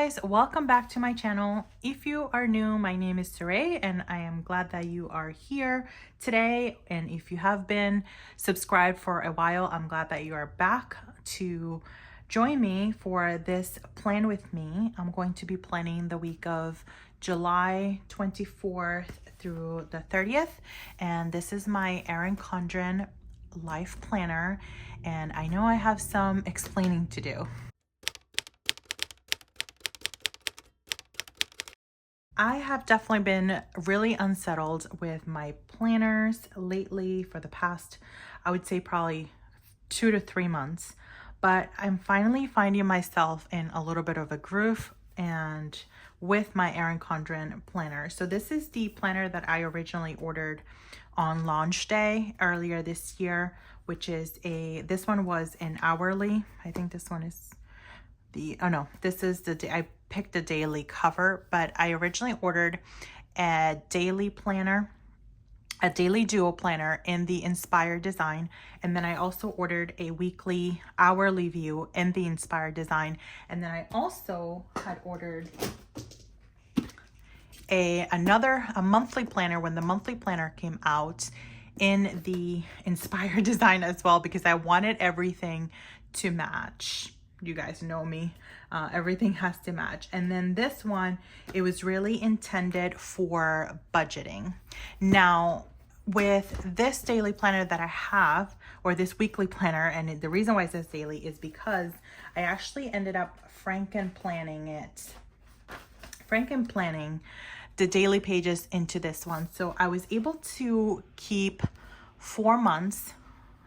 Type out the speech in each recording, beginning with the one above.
guys, welcome back to my channel. If you are new, my name is Saray and I am glad that you are here today. And if you have been subscribed for a while, I'm glad that you are back to join me for this plan with me. I'm going to be planning the week of July 24th through the 30th. And this is my Erin Condren life planner. And I know I have some explaining to do. I have definitely been really unsettled with my planners lately for the past, I would say probably 2 to 3 months, but I'm finally finding myself in a little bit of a groove and with my Erin Condren planner. So this is the planner that I originally ordered on launch day earlier this year, which is this one was an hourly. I think this one is this is I picked a daily cover, but I originally ordered a daily planner, a daily duo planner in the inspired design. And then I also ordered a weekly hourly view in the inspired design. And then I also had ordered a monthly planner when the monthly planner came out in the inspired design as well, because I wanted everything to match. You guys know me, everything has to match. And then this one, it was really intended for budgeting. Now with this daily planner that I have, or this weekly planner, and the reason why it says daily is because I actually ended up franken-planning the daily pages into this one. So I was able to keep 4 months.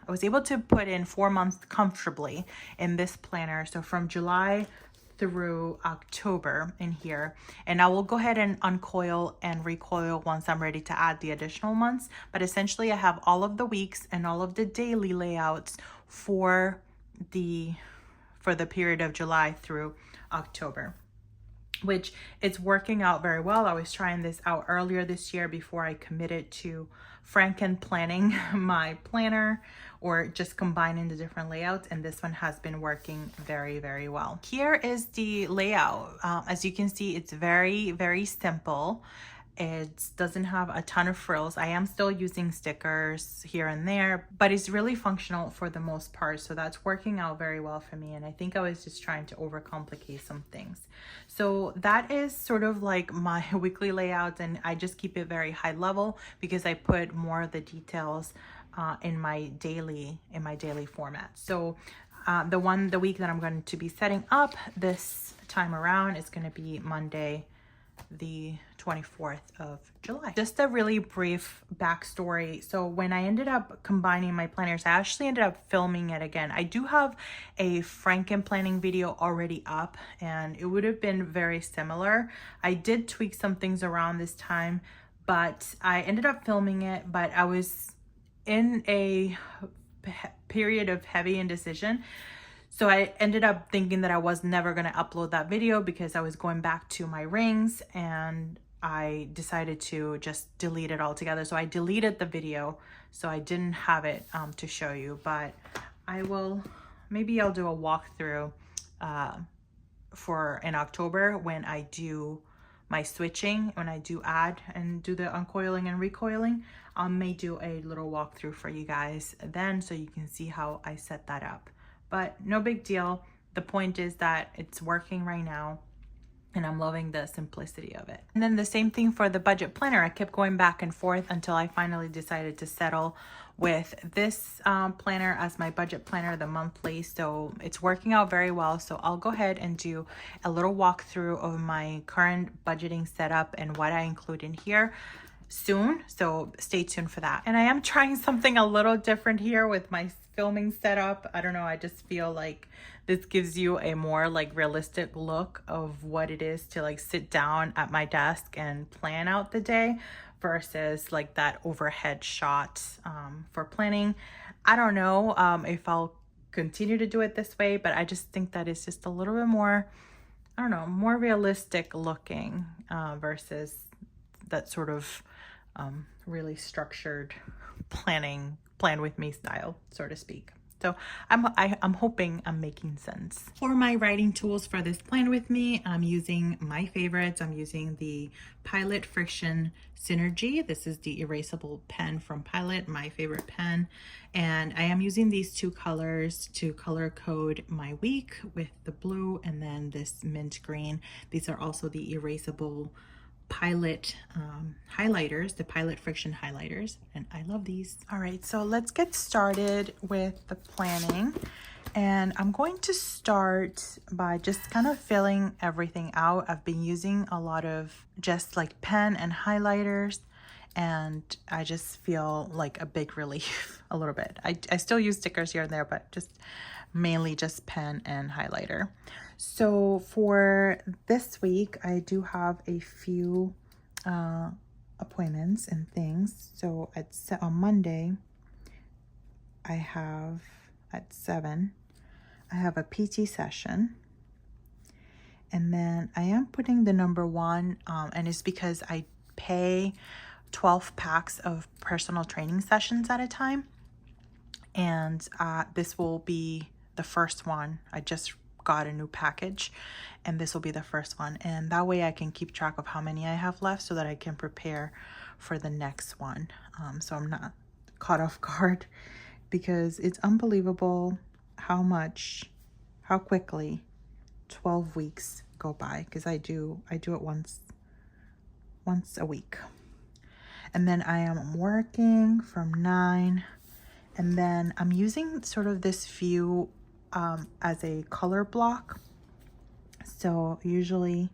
I was able to put in 4 months comfortably in this planner. So from July through October in here. And I will go ahead and uncoil and recoil once I'm ready to add the additional months. But essentially I have all of the weeks and all of the daily layouts for the period of July through October, which it's working out very well. I was trying this out earlier this year before I committed to franken planning my planner or just combining the different layouts, and this one has been working very, very well. Here is the layout. As you can see, it's very, very simple. It doesn't have a ton of frills. I am still using stickers here and there, but it's really functional for the most part. So that's working out very well for me. And I think I was just trying to overcomplicate some things. So that is sort of like my weekly layout, and I just keep it very high level because I put more of the details in my daily format. So the week that I'm going to be setting up this time around is going to be Monday, the 24th of July. Just a really brief backstory. So when I ended up combining my planners, I actually ended up filming it again. I do have a franken planning video already up, and it would have been very similar. I did tweak some things around this time, but I ended up filming it, but I was in a period of heavy indecision. So I ended up thinking that I was never going to upload that video because I was going back to my rings, and I decided to just delete it altogether. So I deleted the video, so I didn't have it to show you, but maybe I'll do a walkthrough in October when I do my switching, when I do add and do the uncoiling and recoiling. I may do a little walkthrough for you guys then, so you can see how I set that up. But no big deal. The point is that it's working right now, and I'm loving the simplicity of it. And then the same thing for the budget planner. I kept going back and forth until I finally decided to settle with this planner as my budget planner, the monthly. So it's working out very well. So I'll go ahead and do a little walkthrough of my current budgeting setup and what I include in here soon. So stay tuned for that. And I am trying something a little different here with my filming setup. I don't know, I just feel like this gives you a more like realistic look of what it is to like sit down at my desk and plan out the day versus like that overhead shot for planning. I don't know if I'll continue to do it this way, but I just think that it's just a little bit more, I don't know, more realistic looking versus that sort of really structured plan with me style, so to speak. So I'm hoping I'm making sense. For my writing tools for this plan with me, I'm using my favorites. I'm using the Pilot Friction Synergy. This is the erasable pen from Pilot, my favorite pen. And I am using these two colors to color code my week with the blue and then this mint green. These are also the erasable Pilot highlighters, the Pilot Friction highlighters, and I love these. All right, so let's get started with the planning. And I'm going to start by just kind of filling everything out. I've been using a lot of just like pen and highlighters, and I just feel like a big relief a little bit. I still use stickers here and there, but just mainly just pen and highlighter. So for this week, I do have a few appointments and things. So on Monday, I have at 7, I have a PT session. And then I am putting the number 1, and it's because I pay 12 packs of personal training sessions at a time. And this will be the first one. I just got a new package, and this will be the first one. And that way I can keep track of how many I have left so that I can prepare for the next one. So I'm not caught off guard, because it's unbelievable how quickly 12 weeks go by, because I do it once a week. And then I am working from 9, and then I'm using sort of this view as a color block. So usually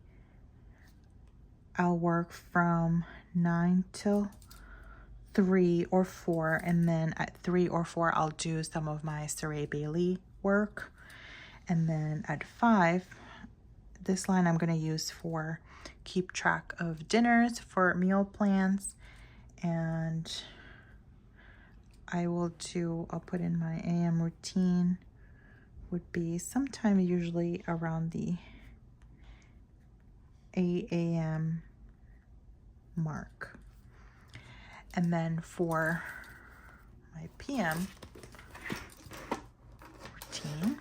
I'll work from 9 till 3 or 4, and then at 3 or 4 I'll do some of my Saray Bailey work. And then at 5, this line I'm going to use for keep track of dinners for meal plans. And I'll put in my AM routine, would be sometime usually around the 8 a.m. mark. And then for my PM routine,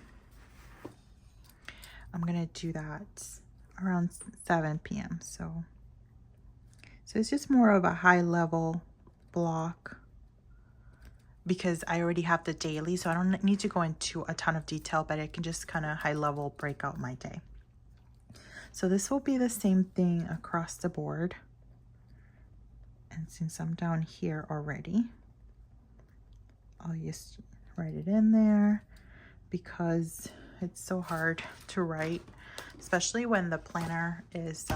I'm gonna do that around 7 p.m. So it's just more of a high level block, because I already have the daily, so I don't need to go into a ton of detail, but I can just kind of high level break out my day. So this will be the same thing across the board. And since I'm down here already, I'll just write it in there, because it's so hard to write, especially when the planner is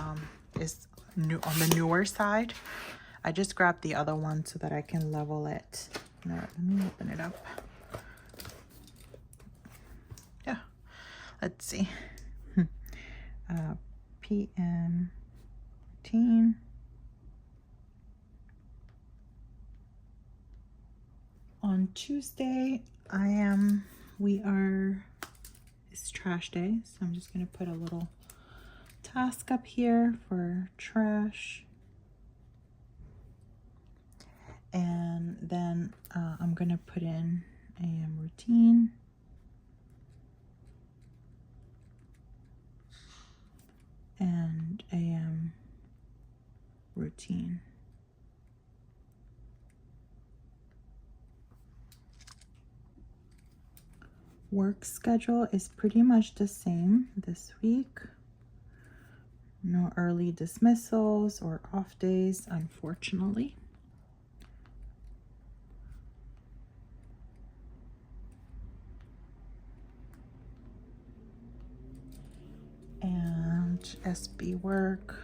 new on the newer side. I just grabbed the other one so that I can level it. All right, let me open it up. Yeah, let's see. PM routine. On Tuesday, it's trash day, so I'm just gonna put a little task up here for trash. And then I'm gonna put in AM routine. And AM routine. Work schedule is pretty much the same this week. No early dismissals or off days, unfortunately. And SB work.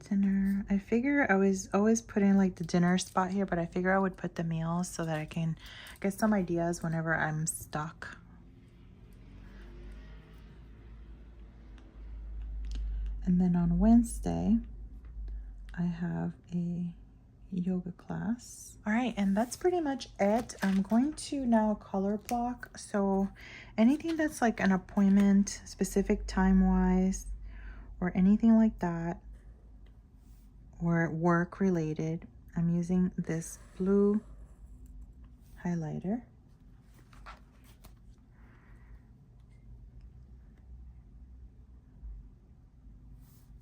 Dinner. I figure I was always putting like the dinner spot here, but I figure I would put the meals so that I can get some ideas whenever I'm stuck. And then on Wednesday, I have a yoga class. All right, and that's pretty much it. I'm going to now color block. So anything that's like an appointment, specific time wise, or anything like that, or work related, I'm using this blue highlighter.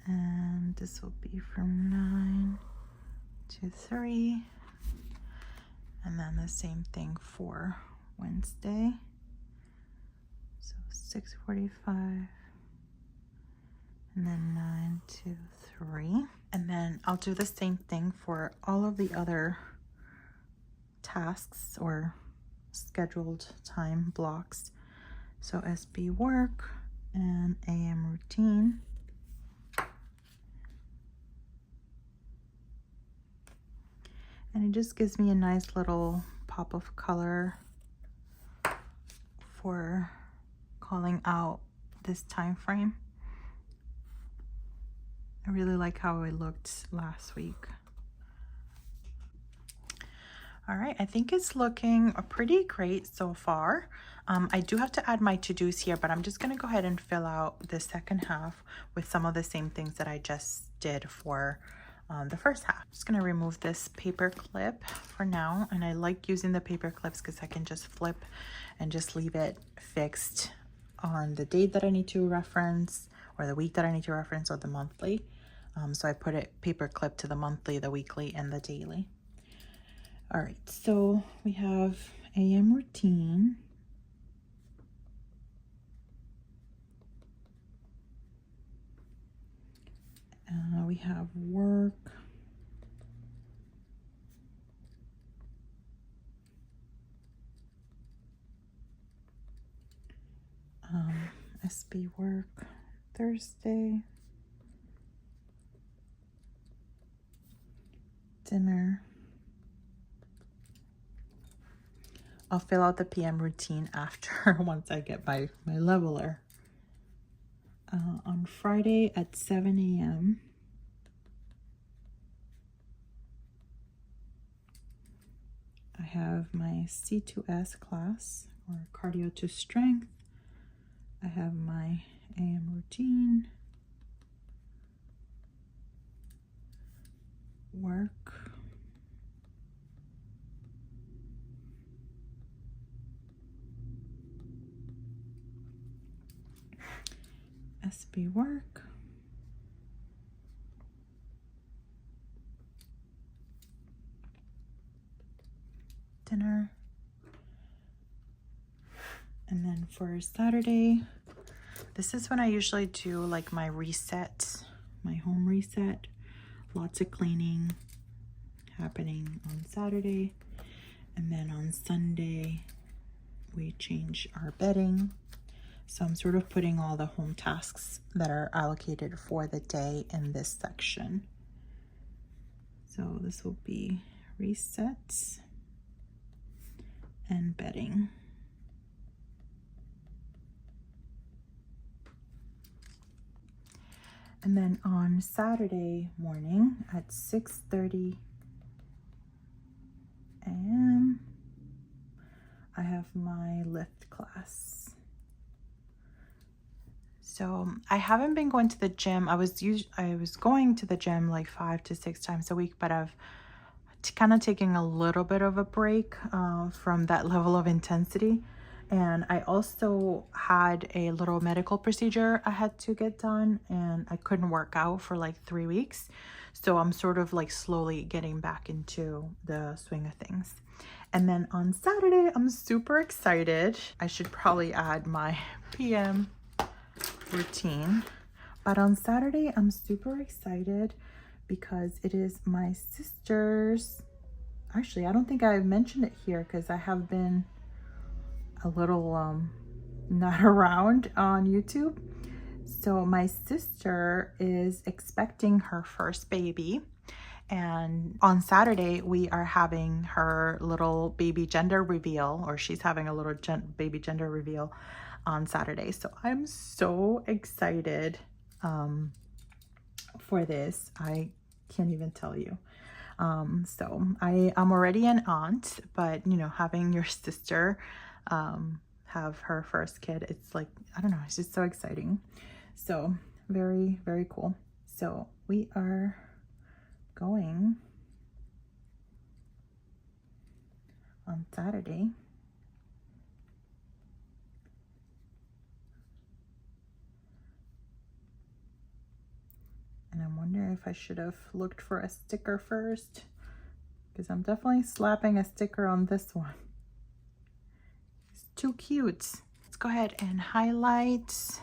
And this will be from 9 to 3. And then the same thing for Wednesday. So 6:45. And then 9 to 3. And then I'll do the same thing for all of the other tasks or scheduled time blocks. So SB work and AM routine. And it just gives me a nice little pop of color for calling out this time frame. I really like how it looked last week. All right, I think it's looking pretty great so far. I do have to add my to-dos here, but I'm just gonna go ahead and fill out the second half with some of the same things that I just did for the first half. I'm just gonna remove this paper clip for now, and I like using the paper clips because I can just flip and just leave it fixed on the date that I need to reference, or the week that I need to reference, or the monthly. So I put it paper clip to the monthly, the weekly, and the daily. All right, so we have AM routine. We have work. SB work Thursday. Dinner. I'll fill out the PM routine after once I get my leveler. On Friday at 7 a.m. I have my C2S class, or cardio to strength. I have my AM routine. Work. SB work. Dinner. And then for Saturday, this is when I usually do like my reset, my home reset. Lots of cleaning happening on Saturday. And then on Sunday, we change our bedding. So I'm sort of putting all the home tasks that are allocated for the day in this section. So this will be resets and bedding. And then on Saturday morning at 6:30 a.m., I have my lift class. So I haven't been going to the gym. I was going to the gym like 5 to 6 times a week, but I've kind of taking a little bit of a break from that level of intensity. And I also had a little medical procedure I had to get done, and I couldn't work out for like 3 weeks. So I'm sort of like slowly getting back into the swing of things. And then on Saturday, I'm super excited. I should probably add my PM routine. But on Saturday, I'm super excited because it is my sister's. Actually, I don't think I mentioned it here because I have been a little not around on YouTube. So my sister is expecting her first baby, and on Saturday we are having her little baby gender reveal, or she's having a little baby gender reveal on Saturday. So I'm so excited for this. I can't even tell you. So I'm already an aunt, but you know, having your sister have her first kid, it's like, I don't know, it's just so exciting. So very, very cool. So we are going on Saturday. And I'm wondering if I should have looked for a sticker first, because I'm definitely slapping a sticker on this one. It's too cute. Let's go ahead and highlight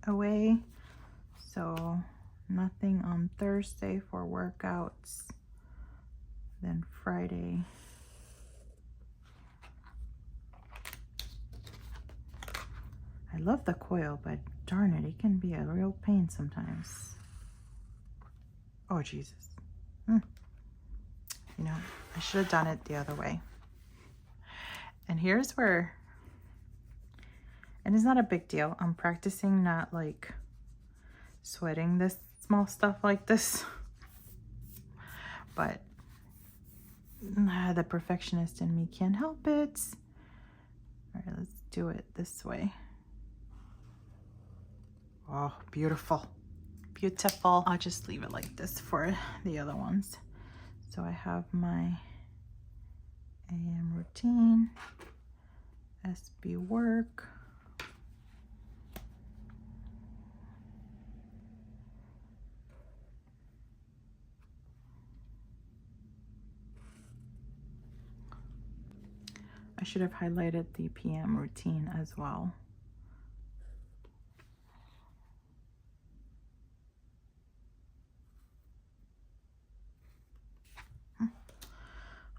away. So nothing on Thursday for workouts. Then Friday. I love the coil, but darn it, it can be a real pain sometimes. Oh, Jesus. You know, I should have done it the other way. And here's where, and it's not a big deal. I'm practicing not like sweating this small stuff like this. But the perfectionist in me can't help it. All right, let's do it this way. Oh, beautiful. Beautiful. I'll just leave it like this for the other ones. So I have my AM routine, SB work, I should have highlighted the PM routine as well.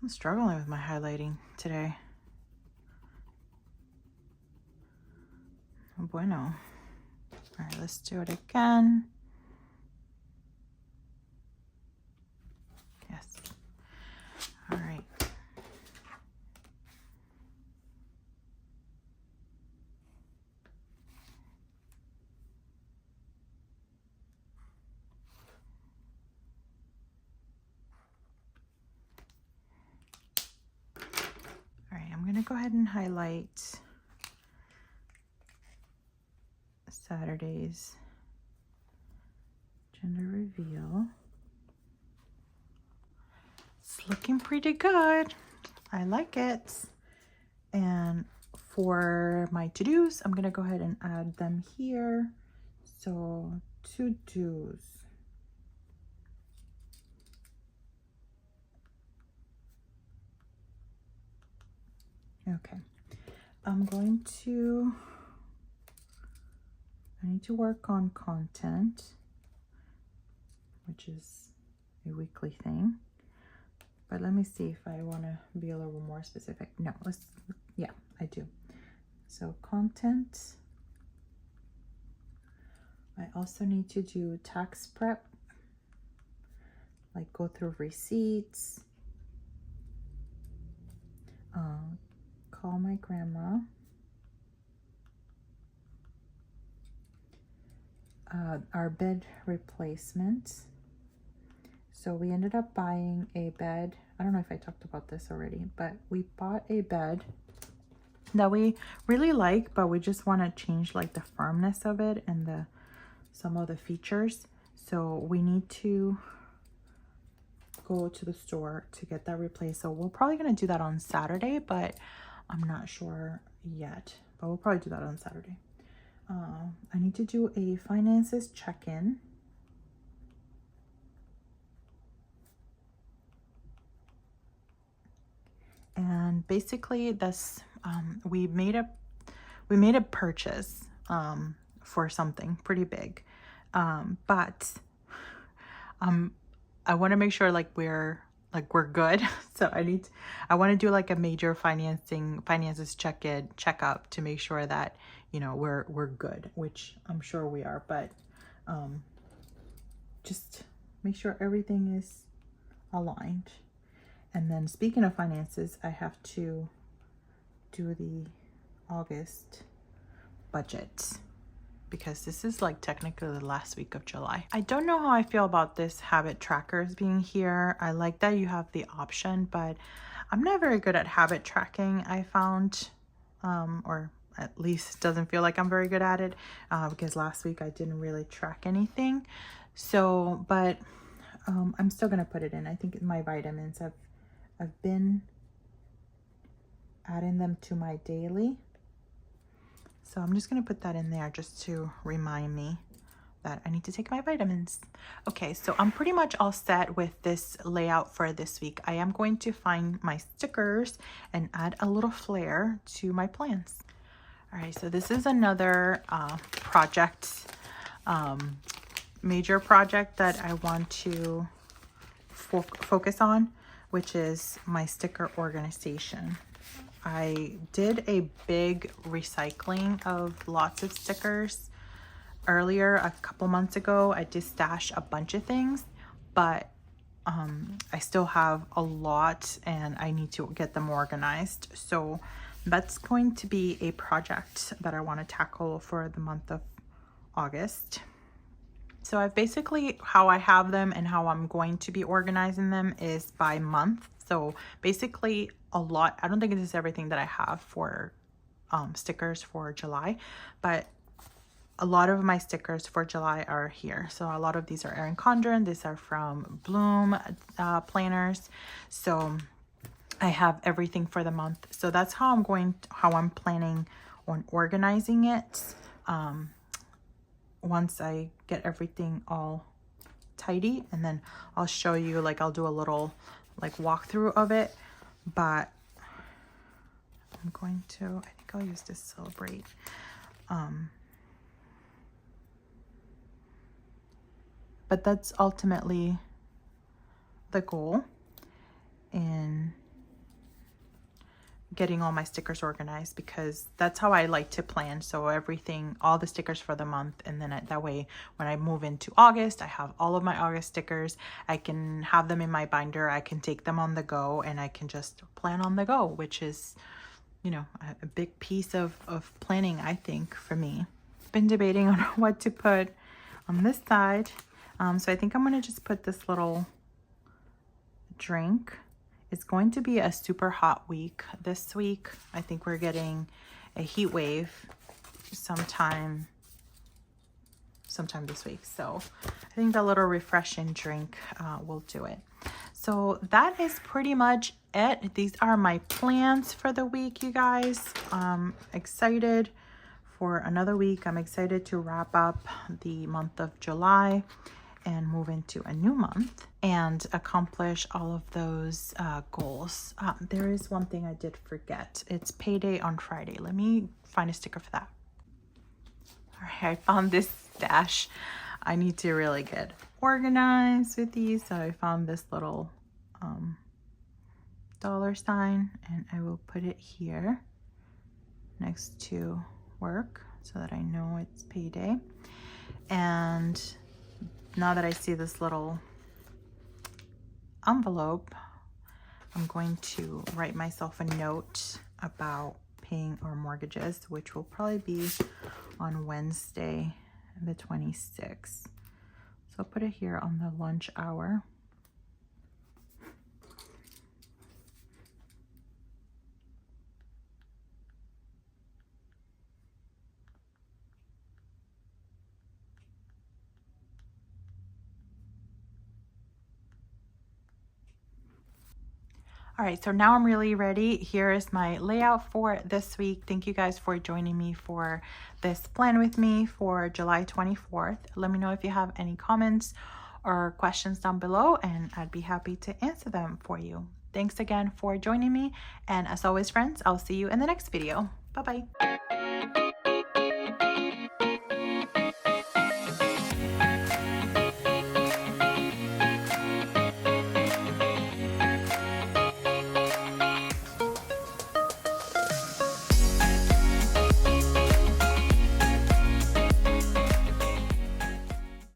I'm struggling with my highlighting today. Oh, bueno. All right, let's do it again. Yes. All right. All right, I'm gonna go ahead and highlight Saturday's gender reveal. It's looking pretty good. I like it. And for my to-dos, I'm gonna go ahead and add them here. So to-dos. Okay, I'm going to, I need to work on content, which is a weekly thing. But let me see if I want to be a little more specific. No, yeah, I do. So content. I also need to do tax prep, like go through receipts, call my grandma, our bed replacement. So we ended up buying a bed. I don't know if I talked about this already, but we bought a bed that we really like, but we just want to change like the firmness of it and some of the features. So we need to go to the store to get that replaced. So we're probably going to do that on Saturday, but I'm not sure yet, but we'll probably do that on Saturday. I need to do a finances check-in. And basically this, we made a purchase for something pretty big. But I want to make sure like we're good. So I want to do like a major finances checkup to make sure that, you know, we're good, which I'm sure we are, but just make sure everything is aligned. And then speaking of finances, I have to do the August budget. because this is like technically the last week of July. I don't know how I feel about this habit trackers being here. I like that you have the option, but I'm not very good at habit tracking, I found, or at least doesn't feel like I'm very good at it, because last week I didn't really track anything. So, but I'm still gonna put it in. I think my vitamins, I've been adding them to my daily. So I'm just gonna put that in there just to remind me that I need to take my vitamins. Okay, so I'm pretty much all set with this layout for this week. I am going to find my stickers and add a little flair to my plans. All right, so this is another project, major project that I want to focus on, which is my sticker organization. I did a big recycling of lots of stickers earlier, a couple months ago. I did stash a bunch of things, but I still have a lot and I need to get them organized. So that's going to be a project that I want to tackle for the month of August. So I've basically, how I have them and how I'm going to be organizing them is by month. So basically a lot, I don't think this is everything that I have for stickers for July, but a lot of my stickers for July are here. So a lot of these are Erin Condren. These are from Bloom planners. So I have everything for the month. So that's how I'm planning on organizing it. Once I get everything all tidy, and then I'll show you, like I'll do a little like walkthrough of it, but I'm going to, I think I'll use this Celebrate. But that's ultimately the goal in getting all my stickers organized, because that's how I like to plan. So everything, all the stickers for the month, and then that way when I move into August, I have all of my August stickers. I can have them in my binder, I can take them on the go, and I can just plan on the go, which is, you know, a big piece of planning, I think, for me. Been debating on what to put on this side. So I think I'm gonna just put this little drink. It's going to be a super hot week this week. I think we're getting a heat wave sometime this week. So I think the little refreshing drink will do it. So that is pretty much it. These are my plans for the week, you guys. Excited for another week. I'm excited to wrap up the month of July and move into a new month and accomplish all of those goals. There is one thing I did forget. It's payday on Friday. Let me find a sticker for that. All right, I found this stash. I need to really get organized with these. So I found this little dollar sign, and I will put it here next to work so that I know it's payday. And now that I see this little envelope, I'm going to write myself a note about paying our mortgages, which will probably be on Wednesday, the 26th. So I'll put it here on the lunch hour. All right, so now I'm really ready. Here is my layout for this week. Thank you guys for joining me for this plan with me for July 24th. Let me know if you have any comments or questions down below, and I'd be happy to answer them for you. Thanks again for joining me. And as always, friends, I'll see you in the next video. Bye-bye.